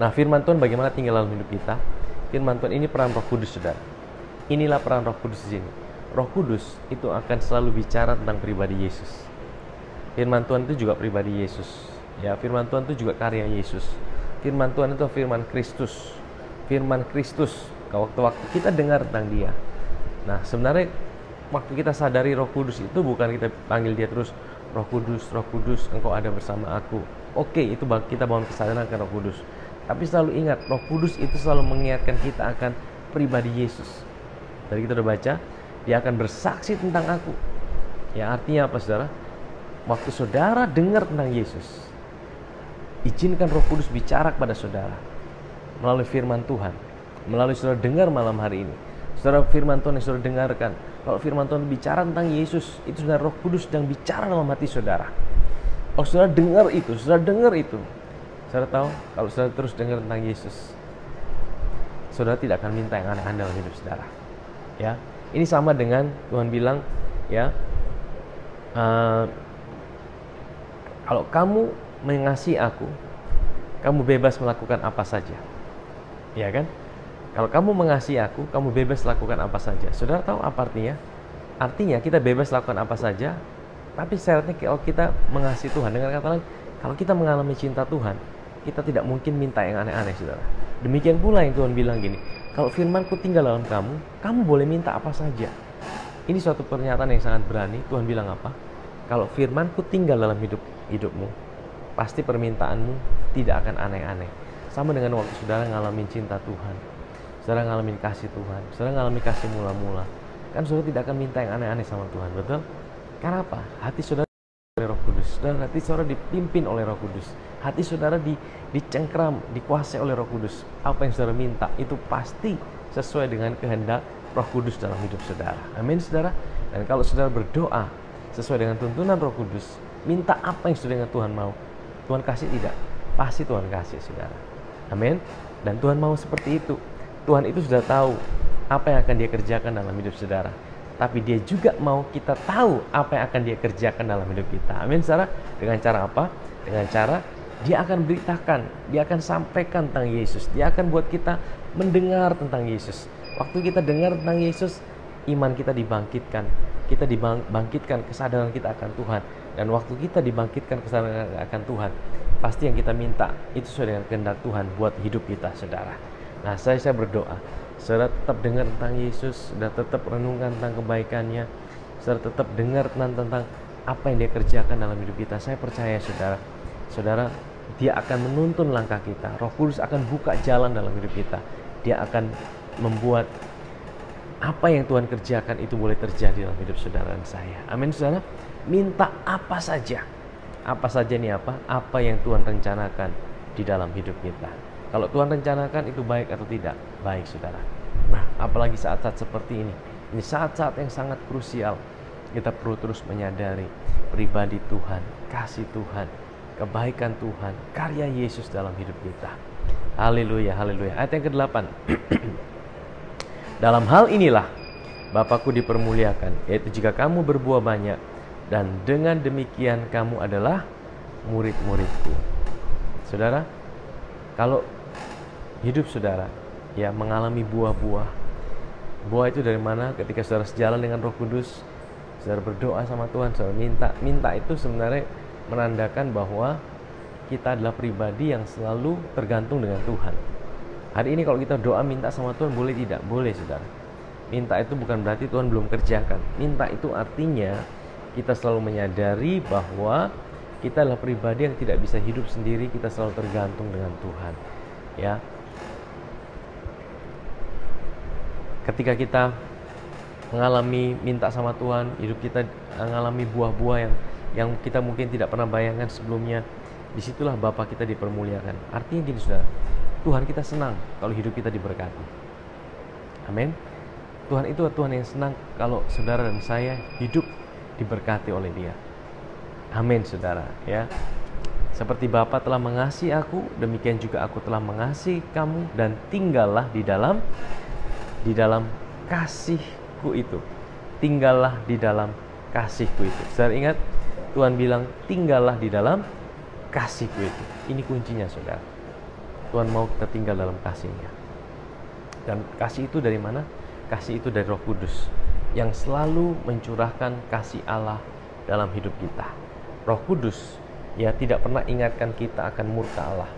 Nah, firman Tuhan bagaimana tinggal dalam hidup kita? Firman Tuhan ini peran Roh Kudus, saudara. Inilah peran Roh Kudus di sini. Roh Kudus itu akan selalu bicara tentang pribadi Yesus. Firman Tuhan itu juga pribadi Yesus. Ya, firman Tuhan itu juga karya Yesus. Firman Tuhan itu firman Kristus. Firman Kristus. Waktu-waktu kita dengar tentang Dia. Nah, sebenarnya waktu kita sadari Roh Kudus itu bukan kita panggil Dia terus, Roh Kudus, Engkau ada bersama aku. Oke, itu kita bangun kesadaran ke Roh Kudus. Tapi selalu ingat, Roh Kudus itu selalu mengingatkan kita akan pribadi Yesus. Tadi kita udah baca, Dia akan bersaksi tentang aku. Ya, artinya apa saudara? Waktu saudara dengar tentang Yesus, izinkan Roh Kudus bicara kepada saudara melalui firman Tuhan, melalui saudara dengar malam hari ini. Saudara, firman Tuhan yang saudara dengarkan, kalau firman Tuhan bicara tentang Yesus, itu saudara Roh Kudus sedang bicara dalam hati saudara. Kalau saudara dengar itu, saudara tahu, kalau saudara terus dengar tentang Yesus, saudara tidak akan minta yang aneh-aneh dalam hidup saudara. Ya, ini sama dengan Tuhan bilang, ya, kalau kamu mengasihi aku, kamu bebas melakukan apa saja. Ya kan? Kalau kamu mengasihi aku, kamu bebas lakukan apa saja. Saudara tahu apa artinya? Artinya kita bebas lakukan apa saja, tapi syaratnya kalau kita mengasihi Tuhan. Dengan kata lain, kalau kita mengalami cinta Tuhan, kita tidak mungkin minta yang aneh-aneh, saudara. Demikian pula yang Tuhan bilang gini, kalau firman-Ku tinggal dalam kamu, kamu boleh minta apa saja. Ini suatu pernyataan yang sangat berani. Tuhan bilang apa? Kalau firman-Ku tinggal dalam hidupmu, pasti permintaanmu tidak akan aneh-aneh. Sama dengan waktu saudara ngalamin cinta Tuhan, saudara ngalamin kasih Tuhan, saudara ngalamin kasih mula-mula, kan saudara tidak akan minta yang aneh-aneh sama Tuhan, betul? Karena apa? Hati saudara oleh Roh Kudus, saudara, hati saudara dipimpin oleh Roh Kudus, hati saudara dicengkram, dikuasai oleh Roh Kudus. Apa yang saudara minta itu pasti sesuai dengan kehendak Roh Kudus dalam hidup saudara. Amin, saudara. Dan kalau saudara berdoa sesuai dengan tuntunan Roh Kudus, minta apa yang sesuai dengan Tuhan mau, Tuhan kasih tidak? Pasti Tuhan kasih, saudara. Amin. Dan Tuhan mau seperti itu. Tuhan itu sudah tahu apa yang akan Dia kerjakan dalam hidup saudara. Tapi Dia juga mau kita tahu apa yang akan Dia kerjakan dalam hidup kita. Amin, saudara. Dengan cara apa? Dengan cara Dia akan beritakan, Dia akan sampaikan tentang Yesus. Dia akan buat kita mendengar tentang Yesus. Waktu kita dengar tentang Yesus, iman kita dibangkitkan. Kita dibangkitkan kesadaran kita akan Tuhan. Dan waktu kita dibangkitkan kesadaran akan Tuhan, pasti yang kita minta itu sesuai dengan kehendak Tuhan buat hidup kita, saudara. Nah, saya berdoa, saudara tetap dengar tentang Yesus, saudara tetap renungkan tentang kebaikannya, saudara tetap dengar tentang apa yang Dia kerjakan dalam hidup kita. Saya percaya, saudara, Dia akan menuntun langkah kita. Roh Kudus akan buka jalan dalam hidup kita. Dia akan membuat apa yang Tuhan kerjakan itu boleh terjadi dalam hidup saudara dan saya. Amin, saudara. Minta apa saja. Apa saja nih apa? Apa yang Tuhan rencanakan di dalam hidup kita. Kalau Tuhan rencanakan itu baik atau tidak? Baik, saudara. Nah, apalagi saat-saat seperti ini. Ini saat-saat yang sangat krusial. Kita perlu terus menyadari pribadi Tuhan, kasih Tuhan, kebaikan Tuhan, karya Yesus dalam hidup kita. Haleluya, haleluya. Ayat yang ke-8. Dalam hal inilah Bapakku dipermuliakan, yaitu jika kamu berbuah banyak, dan dengan demikian kamu adalah murid-muridku. Saudara, kalau hidup saudara ya mengalami buah-buah. Buah itu dari mana? Ketika saudara sejalan dengan Roh Kudus, saudara berdoa sama Tuhan, saudara minta itu sebenarnya menandakan bahwa kita adalah pribadi yang selalu tergantung dengan Tuhan. Hari ini kalau kita doa minta sama Tuhan, boleh tidak? Boleh, saudara. Minta itu bukan berarti Tuhan belum kerjakan. Minta itu artinya kita selalu menyadari bahwa kita adalah pribadi yang tidak bisa hidup sendiri, kita selalu tergantung dengan Tuhan. Ya. Ketika kita mengalami minta sama Tuhan, hidup kita mengalami buah-buah yang kita mungkin tidak pernah bayangkan sebelumnya, disitulah Bapa kita dipermuliakan. Artinya gini saudara, Tuhan kita senang kalau hidup kita diberkati. Amin. Tuhan itu Tuhan yang senang kalau saudara dan saya hidup diberkati oleh Dia. Amin, saudara. Ya, seperti Bapa telah mengasihi aku, demikian juga aku telah mengasihi kamu, dan tinggallah di dalam kasihku itu. Tinggallah di dalam kasihku itu. Saudara ingat, Tuhan bilang tinggallah di dalam kasihku itu. Ini kuncinya, saudara. Tuhan mau kita tinggal dalam kasih-Nya. Dan kasih itu dari mana? Kasih itu dari Roh Kudus yang selalu mencurahkan kasih Allah dalam hidup kita. Roh Kudus ya tidak pernah ingatkan kita akan murka Allah.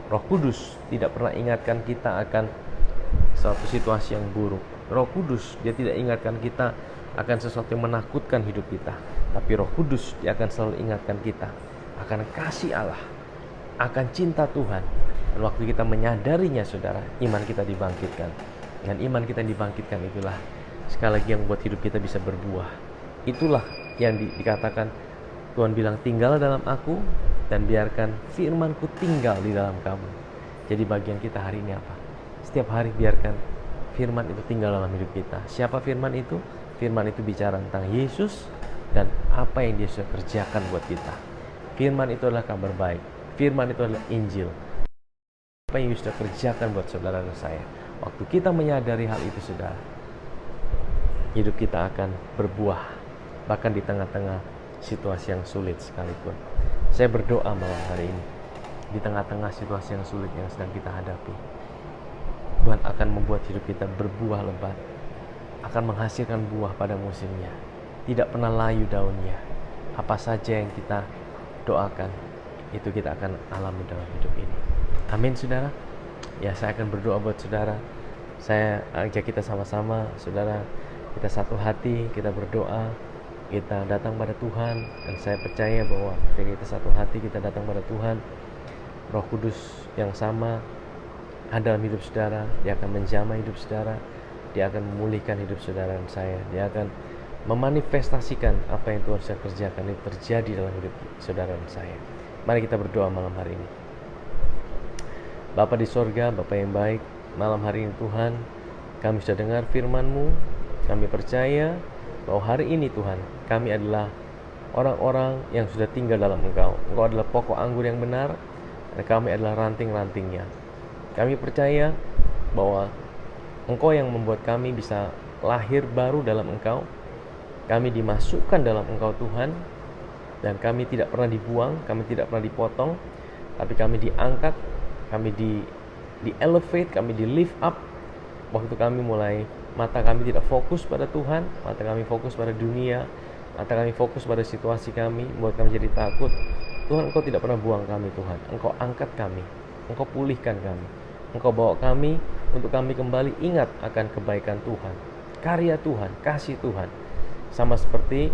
Roh Kudus tidak pernah ingatkan kita akan suatu situasi yang buruk. Roh Kudus dia tidak ingatkan kita akan sesuatu yang menakutkan hidup kita. Tapi Roh Kudus dia akan selalu ingatkan kita akan kasih Allah, akan cinta Tuhan. Dan waktu kita menyadarinya, saudara, iman kita dibangkitkan. Dengan iman kita dibangkitkan itulah sekali lagi yang membuat hidup kita bisa berbuah. Itulah yang dikatakan Tuhan bilang, tinggallah dalam aku dan biarkan firman-Ku tinggal di dalam kamu. Jadi bagian kita hari ini apa? Setiap hari biarkan firman itu tinggal dalam hidup kita. Siapa firman itu? Firman itu bicara tentang Yesus dan apa yang Dia sudah kerjakan buat kita. Firman itu adalah kabar baik. Firman itu adalah Injil. Apa yang Yesus sudah kerjakan buat saudara dan saya. Waktu kita menyadari hal itu, saudara, hidup kita akan berbuah, bahkan di tengah-tengah situasi yang sulit sekalipun. Saya berdoa malam hari ini, di tengah-tengah situasi yang sulit yang sedang kita hadapi, Tuhan akan membuat hidup kita berbuah lebat, akan menghasilkan buah pada musimnya, tidak pernah layu daunnya. Apa saja yang kita doakan, itu kita akan alami dalam hidup ini. Amin, saudara. Ya, saya akan berdoa buat saudara. Saya ajak kita sama-sama, saudara, kita satu hati, kita berdoa, kita datang pada Tuhan. Dan saya percaya bahwa ketika kita satu hati, kita datang pada Tuhan, Roh Kudus yang sama ada dalam hidup saudara. Dia akan menjamah hidup saudara, Dia akan memulihkan hidup saudara dan saya. Dia akan memanifestasikan apa yang Tuhan sudah kerjakan itu terjadi dalam hidup saudara dan saya. Mari kita berdoa malam hari ini. Bapa di sorga, Bapa yang baik, malam hari ini Tuhan, kami sudah dengar firman-Mu. Kami percaya bahwa hari ini Tuhan, kami adalah orang-orang yang sudah tinggal dalam Engkau. Engkau adalah pokok anggur yang benar, dan kami adalah ranting-rantingnya. Kami percaya bahwa Engkau yang membuat kami bisa lahir baru dalam Engkau. Kami dimasukkan dalam Engkau Tuhan, dan kami tidak pernah dibuang, kami tidak pernah dipotong, tapi kami diangkat, kami di elevate, kami di lift up. Waktu kami mulai, mata kami tidak fokus pada Tuhan, mata kami fokus pada dunia, mata kami fokus pada situasi kami, membuat kami jadi takut. Tuhan, Engkau tidak pernah buang kami Tuhan. Engkau angkat kami, Engkau pulihkan kami, Engkau bawa kami untuk kami kembali ingat akan kebaikan Tuhan, karya Tuhan, kasih Tuhan. Sama seperti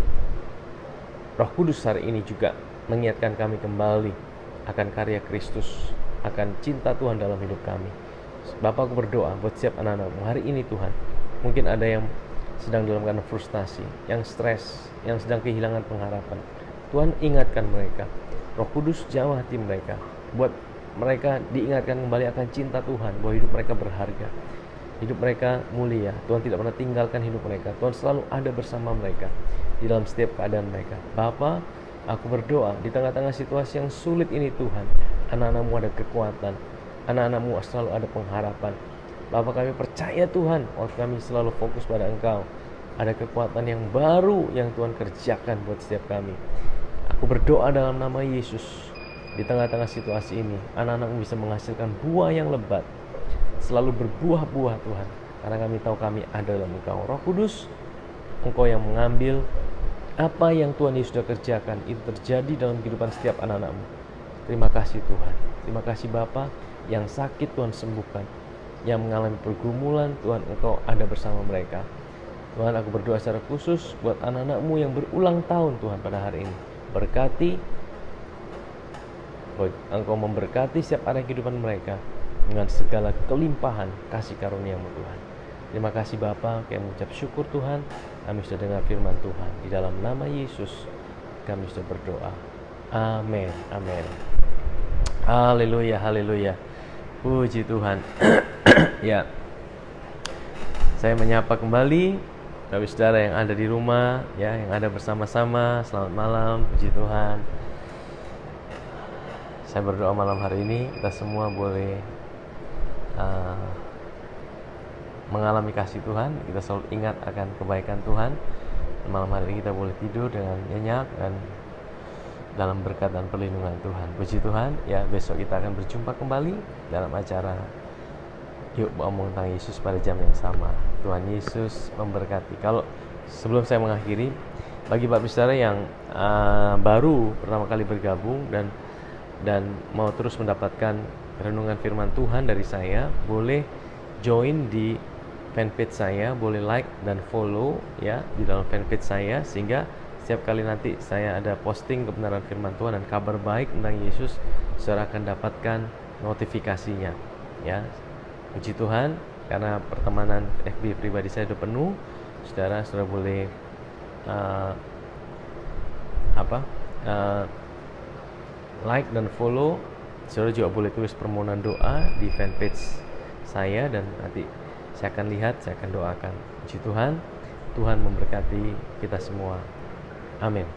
Roh Kudus hari ini juga mengingatkan kami kembali akan karya Kristus, akan cinta Tuhan dalam hidup kami. Bapa, aku berdoa buat setiap anak-anak hari ini Tuhan. Mungkin ada yang sedang dalam keadaan frustasi, yang stres, yang sedang kehilangan pengharapan. Tuhan ingatkan mereka. Roh Kudus jamah hati mereka. Buat mereka diingatkan kembali akan cinta Tuhan, bahwa hidup mereka berharga, hidup mereka mulia. Tuhan tidak pernah tinggalkan hidup mereka. Tuhan selalu ada bersama mereka di dalam setiap keadaan mereka. Bapa, aku berdoa di tengah-tengah situasi yang sulit ini Tuhan, anak-anak-Mu ada kekuatan, anak-anak-Mu selalu ada pengharapan. Bapa, kami percaya Tuhan, waktu kami selalu fokus pada Engkau, ada kekuatan yang baru yang Tuhan kerjakan buat setiap kami. Aku berdoa dalam nama Yesus, di tengah-tengah situasi ini anak-anak-Mu bisa menghasilkan buah yang lebat, selalu berbuah-buah Tuhan, karena kami tahu kami ada dalam Engkau. Roh Kudus, Engkau yang mengambil apa yang Tuhan Yesus sudah kerjakan, itu terjadi dalam kehidupan setiap anak-anak-Mu. Terima kasih Tuhan. Terima kasih Bapa, yang sakit Tuhan sembuhkan, yang mengalami pergumulan Tuhan Engkau ada bersama mereka. Tuhan, aku berdoa secara khusus buat anak-anak-Mu yang berulang tahun Tuhan pada hari ini. Berkati, Engkau memberkati setiap area kehidupan mereka dengan segala kelimpahan kasih karunia-Mu Tuhan. Terima kasih Bapa, kami mengucap syukur Tuhan, kami sudah dengar firman Tuhan. Di dalam nama Yesus kami sudah berdoa. Amin, amin. Haleluya, haleluya. Puji Tuhan. Ya, saya menyapa kembali saudara yang ada di rumah, ya, yang ada bersama-sama. Selamat malam, puji Tuhan. Saya berdoa malam hari ini kita semua boleh mengalami kasih Tuhan. Kita selalu ingat akan kebaikan Tuhan. Malam hari ini kita boleh tidur dengan nyenyak dan dalam berkat dan perlindungan Tuhan. Puji Tuhan. Ya, besok kita akan berjumpa kembali dalam acara Yuk Ngomong Tentang Yesus pada jam yang sama. Tuhan Yesus memberkati. Kalau sebelum saya mengakhiri, bagi Bapak Saudara yang baru pertama kali bergabung dan mau terus mendapatkan renungan firman Tuhan dari saya, boleh join di fanpage saya, boleh like dan follow ya di dalam fanpage saya, sehingga setiap kali nanti saya ada posting kebenaran firman Tuhan dan kabar baik tentang Yesus, saudara akan dapatkan notifikasinya ya. Puji Tuhan, karena pertemanan FB pribadi saya sudah penuh, saudara boleh like dan follow. Saudara juga boleh tulis permohonan doa di fanpage saya dan nanti saya akan lihat, saya akan doakan. Puji Tuhan, Tuhan memberkati kita semua. Amin.